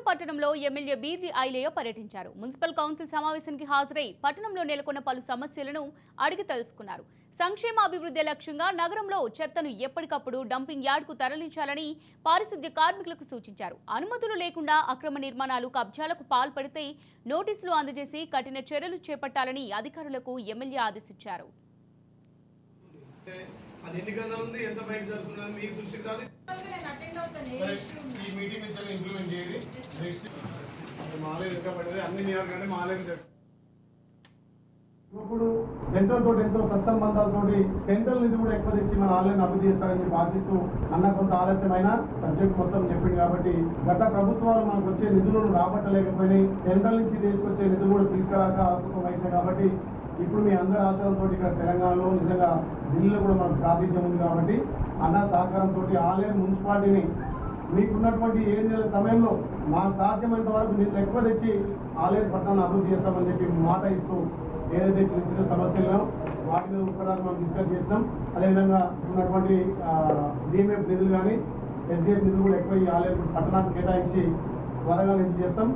ఆలేరు పట్టణంలో ఎమ్మెల్యే బీర్లి ఐలయ్య పర్యటించారు. Municipal council సమావేశానికి హాజరై పట్టణంలో నెలకొన్న పలు సమస్యలను అడిగి తెలుసుకున్నారు. సంక్షేమ అభివృద్ధి లక్ష్యంగా నగరంలో చెత్తను ఎప్పటికప్పుడు డంపింగ్ యార్డ్కు తరలించాలని పారిశుద్ధ్య కార్మికులకు సూచించారు. అనుమతులు లేకుండా అక్రమ నిర్మాణాలు, కబ్జాలకు పాల్పడితే నోటీసులు అందజేసి కఠిన చర్యలు చేపట్టాలని అధికారులకు ఎమ్మెల్యే ఆదేశించారు. అది ఎన్ని గంటలు ఉంది, ఎంత బయట జరుగుతుందని మీకు దృష్టికి రాదు. ఈ మీటింగ్ నుంచి ఇంప్లిమెంట్ చేయాలి. మాలేరు ఇంకా పడేది అన్ని నియోజకవర్గాన్ని మాలేరు. ఇప్పుడు సెంట్రల్ తోటి ఎంతో సత్సంబంధాలతోటి సెంట్రల్ నిధి కూడా ఎక్కువ తెచ్చి మన ఆలయాన్ని అభివృద్ధి చేస్తారని చెప్పి ఆశిస్తూ అన్న కొంత ఆలస్యమైన సబ్జెక్ట్ మొత్తం చెప్పింది కాబట్టి గత ప్రభుత్వాలు మనకు వచ్చే నిధులను రాబట్టలేకపోయినాయి. సెంట్రల్ నుంచి తీసుకొచ్చే నిధులు కూడా తీసుకురాక ఆసక్తం వహించాయి కాబట్టి ఇప్పుడు మీ అందరి ఆశయంతో ఇక్కడ తెలంగాణలో నిజంగా ఢిల్లీలో కూడా మనకు ప్రాతినిధ్యం ఉంది కాబట్టి అన్న సహకారంతో ఆలయం మున్సిపాలిటీని మీకున్నటువంటి 7 నెలల సమయంలో మా సాధ్యమైనంత వరకు నిధులు ఎక్కువ తెచ్చి ఆలయం పట్టణాన్ని అభివృద్ధి చేస్తామని చెప్పి మాట ఇస్తూ ఏదైతే చిన్న చిన్న సమస్యలను వాటిని ఉపకరణాలు మనం డిస్కస్ చేసినాం. అదేవిధంగా ఉన్నటువంటి డిఎంఎఫ్ నిధులు కానీ ఎస్డిఎఫ్ నిధులు కూడా ఎక్కువ ఈ ఆలయం పట్టణానికి కేటాయించి త్వరగా నిధులు చేస్తాం.